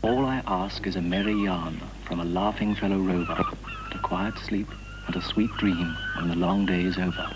All I ask is a merry yarn from a laughing fellow rover, and a quiet sleep and a sweet dream when the long day is over.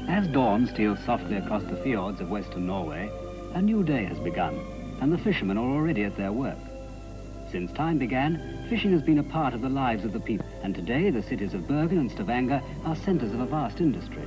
As dawn steals softly across the fjords of western Norway, a new day has begun, and the fishermen are already at their work. Since time began, fishing has been a part of the lives of the people, and today the cities of Bergen and Stavanger are centres of a vast industry.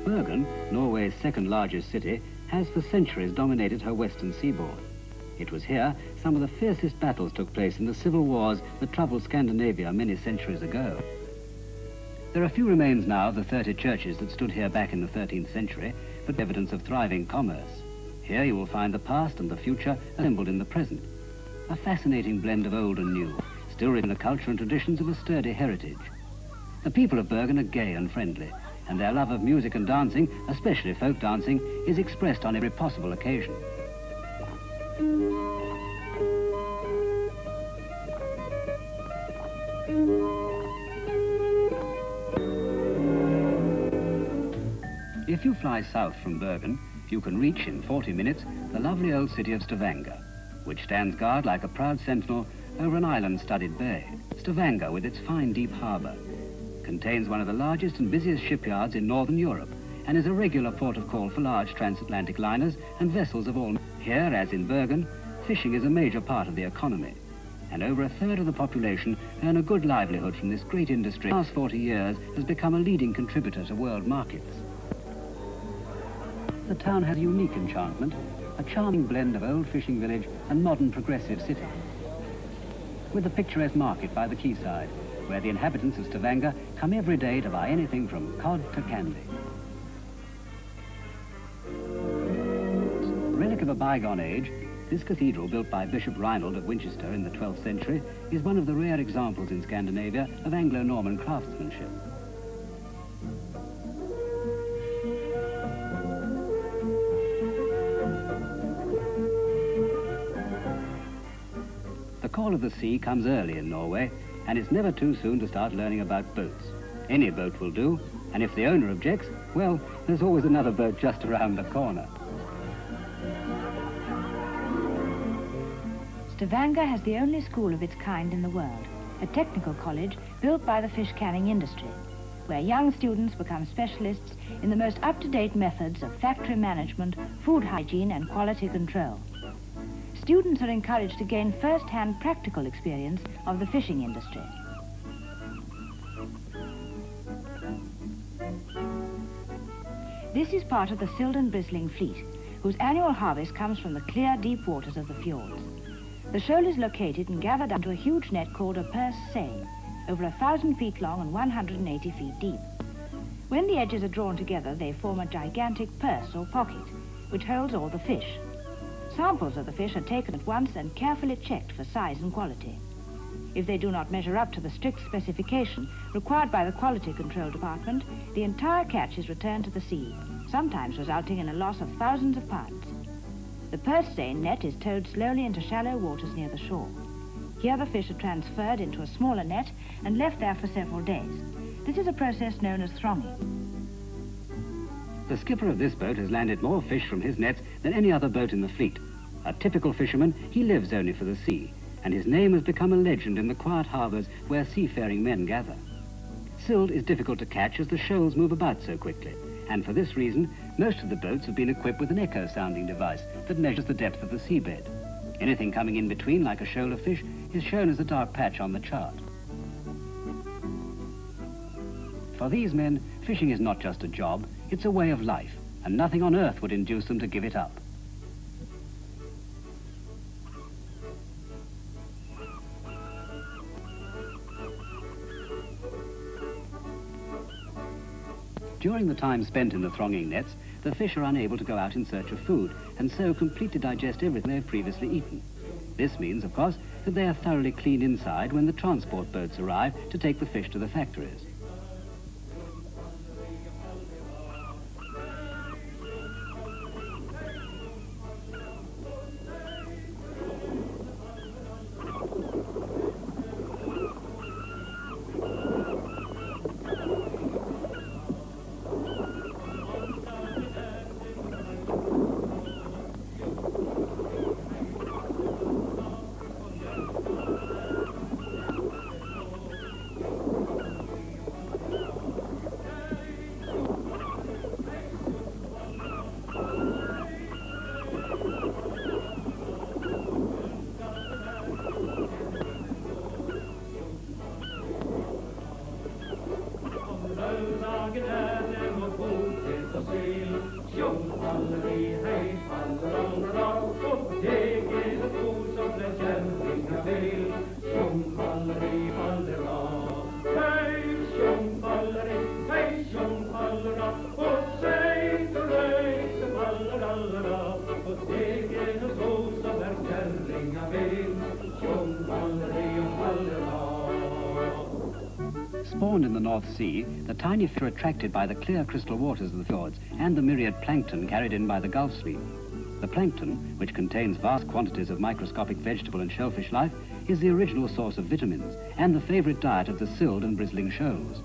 Bergen, Norway's second largest city, has for centuries dominated her western seaboard. It was here some of the fiercest battles took place in the civil wars that troubled Scandinavia many centuries ago. There are few remains now of the 30 churches that stood here back in the 13th century, but evidence of thriving commerce. Here you will find the past and the future assembled in the present. A fascinating blend of old and new, still rich in the culture and traditions of a sturdy heritage. The people of Bergen are gay and friendly, and their love of music and dancing, especially folk dancing, is expressed on every possible occasion. If you fly south from Bergen, you can reach in 40 minutes the lovely old city of Stavanger, which stands guard like a proud sentinel over an island-studded bay. Stavanger, with its fine deep harbour, contains one of the largest and busiest shipyards in northern Europe, and is a regular port of call for large transatlantic liners and vessels of all. Here, as in Bergen, fishing is a major part of the economy, and over a third of the population earn a good livelihood from this great industry. The last 40 years has become a leading contributor to world markets. The town has a unique enchantment, a charming blend of old fishing village and modern progressive city, with a picturesque market by the quayside, where the inhabitants of Stavanger come every day to buy anything from cod to candy. Relic of a bygone age, this cathedral, built by Bishop Reinald of Winchester in the 12th century, is one of the rare examples in Scandinavia of Anglo-Norman craftsmanship. The call of the sea comes early in Norway, and it's never too soon to start learning about boats. Any boat will do, and if the owner objects, well, there's always another boat just around the corner. Stavanger has the only school of its kind in the world, a technical college built by the fish canning industry, where young students become specialists in the most up-to-date methods of factory management, food hygiene and quality control. Students are encouraged to gain first-hand practical experience of the fishing industry. This is part of the Silden Bristling fleet, whose annual harvest comes from the clear, deep waters of the fjords. The shoal is located and gathered into a huge net called a purse seine, over 1,000 feet long and 180 feet deep. When the edges are drawn together, they form a gigantic purse or pocket, which holds all the fish. Samples of the fish are taken at once and carefully checked for size and quality. If they do not measure up to the strict specification required by the Quality Control Department, the entire catch is returned to the sea, sometimes resulting in a loss of thousands of pounds. The purse seine net is towed slowly into shallow waters near the shore. Here the fish are transferred into a smaller net and left there for several days. This is a process known as thronging. The skipper of this boat has landed more fish from his nets than any other boat in the fleet. A typical fisherman, he lives only for the sea, and his name has become a legend in the quiet harbours where seafaring men gather. Silt is difficult to catch as the shoals move about so quickly, and for this reason, most of the boats have been equipped with an echo-sounding device that measures the depth of the seabed. Anything coming in between, like a shoal of fish, is shown as a dark patch on the chart. For these men, fishing is not just a job, it's a way of life, and nothing on earth would induce them to give it up. During the time spent in the thronging nets, the fish are unable to go out in search of food, and so completely digest everything they've previously eaten. This means, of course, that they are thoroughly clean inside when the transport boats arrive to take the fish to the factories. Spawned in the North Sea, the tiny fish are attracted by the clear crystal waters of the fjords and the myriad plankton carried in by the Gulf Stream. The plankton, which contains vast quantities of microscopic vegetable and shellfish life, is the original source of vitamins and the favorite diet of the silled and bristling shoals.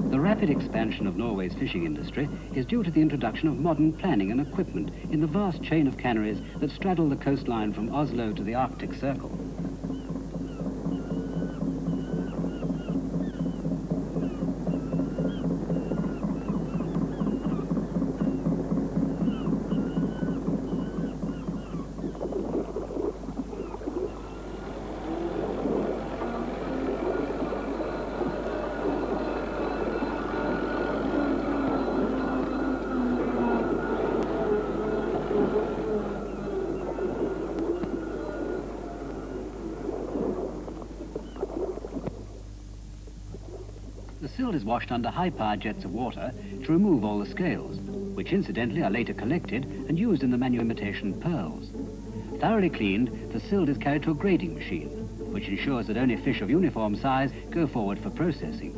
The rapid expansion of Norway's fishing industry is due to the introduction of modern planning and equipment in the vast chain of canneries that straddle the coastline from Oslo to the Arctic Circle. The silt is washed under high-powered jets of water to remove all the scales, which incidentally are later collected and used in the manuimitation pearls. Thoroughly cleaned, the silt is carried to a grading machine, which ensures that only fish of uniform size go forward for processing.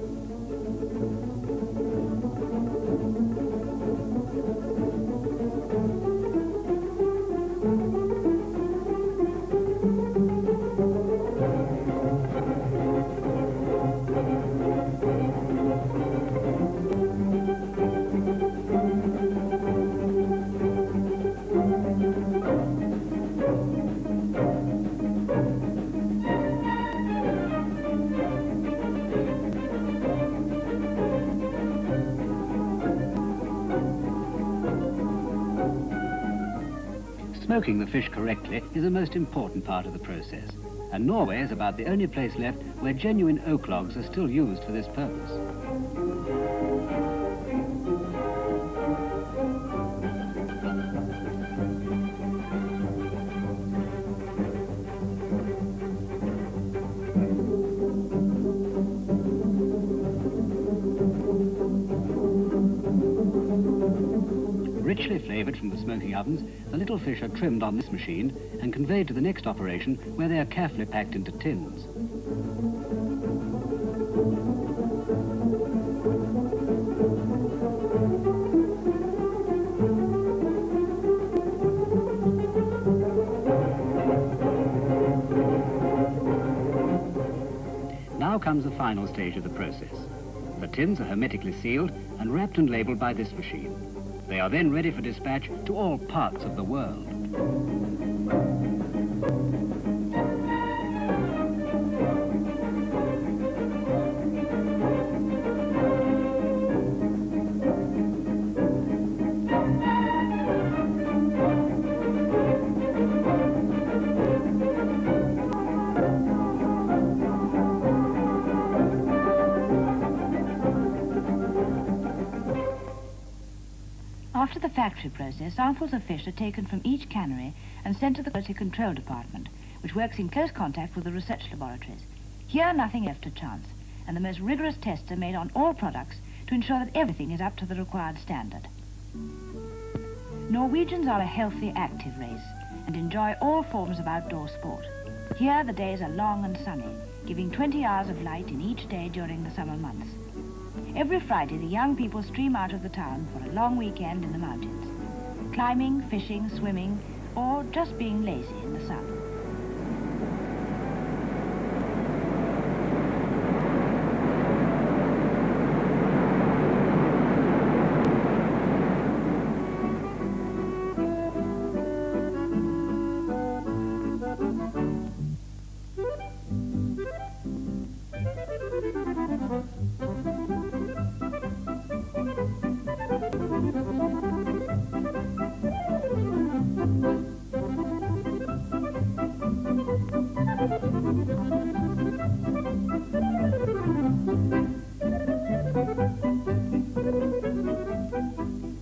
Smoking the fish correctly is the most important part of the process, and Norway is about the only place left where genuine oak logs are still used for this purpose. Richly flavoured from the smoking ovens, the little fish are trimmed on this machine and conveyed to the next operation where they are carefully packed into tins. final stage of the process. The tins are hermetically sealed and wrapped and labelled by this machine. They are then ready for dispatch to all parts of the world. After the factory process, samples of fish are taken from each cannery and sent to the quality control department, which works in close contact with the research laboratories. Here, nothing left to chance, and the most rigorous tests are made on all products to ensure that everything is up to the required standard. Norwegians are a healthy, active race and enjoy all forms of outdoor sport. Here, the days are long and sunny, giving 20 hours of light in each day during the summer months. Every Friday, the young people stream out of the town for a long weekend in the mountains, climbing, fishing, swimming, or just being lazy in the sun.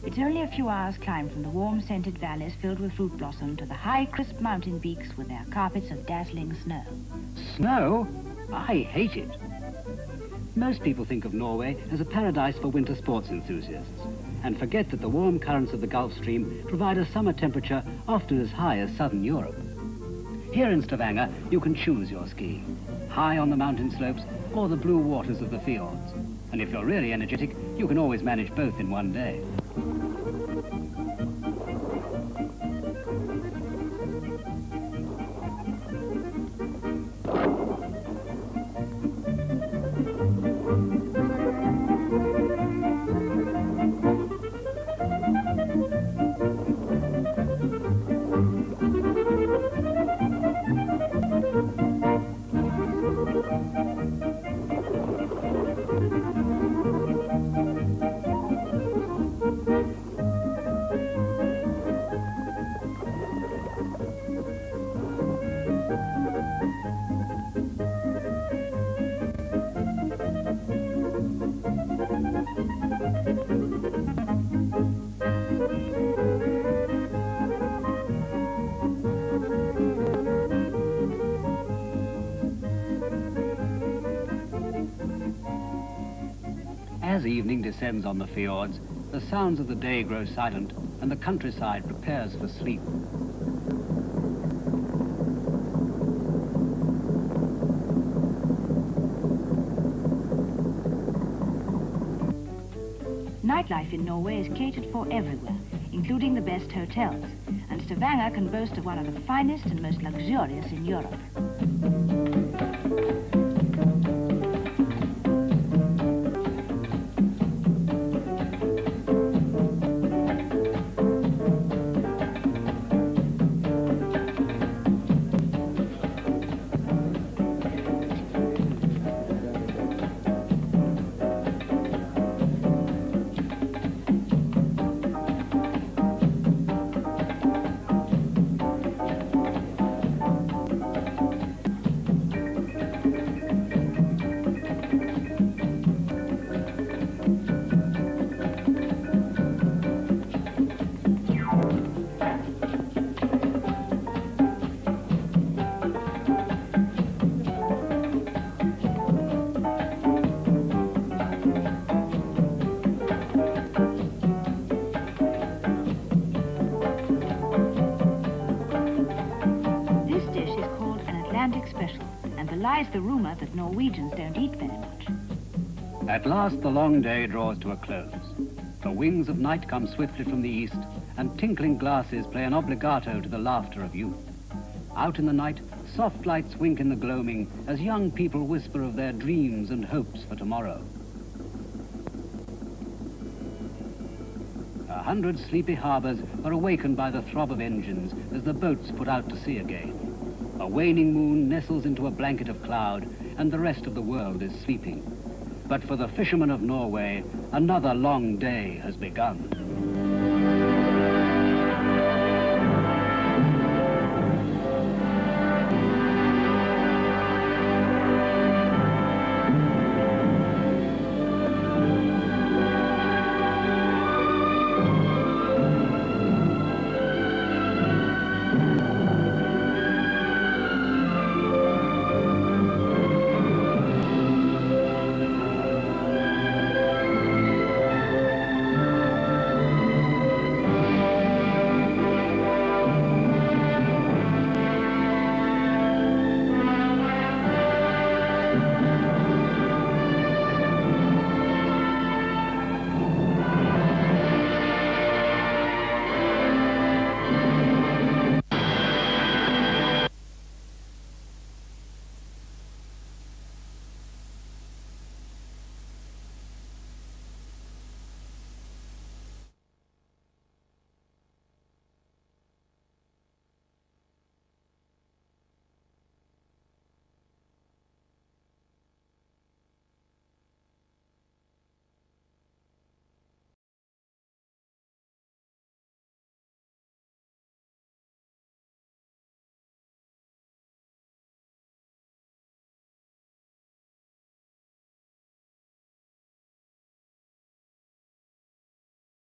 It's only a few hours' climb from the warm, scented valleys filled with fruit blossom to the high, crisp mountain peaks with their carpets of dazzling snow. Snow? I hate it. Most people think of Norway as a paradise for winter sports enthusiasts and forget that the warm currents of the Gulf Stream provide a summer temperature often as high as southern Europe. Here in Stavanger, you can choose your ski, high on the mountain slopes or the blue waters of the fjords. And if you're really energetic, you can always manage both in one day. As evening descends on the fjords, the sounds of the day grow silent and the countryside prepares for sleep. Nightlife in Norway is catered for everywhere, including the best hotels, and Stavanger can boast of one of the finest and most luxurious in Europe. Special, and belies the rumor that Norwegians don't eat very much. At last the long day draws to a close. The wings of night come swiftly from the east, and tinkling glasses play an obligato to the laughter of youth. Out in the night, soft lights wink in the gloaming as young people whisper of their dreams and hopes for tomorrow. 100 sleepy harbours are awakened by the throb of engines as the boats put out to sea again. A waning moon nestles into a blanket of cloud, and the rest of the world is sleeping. But for the fishermen of Norway, another long day has begun.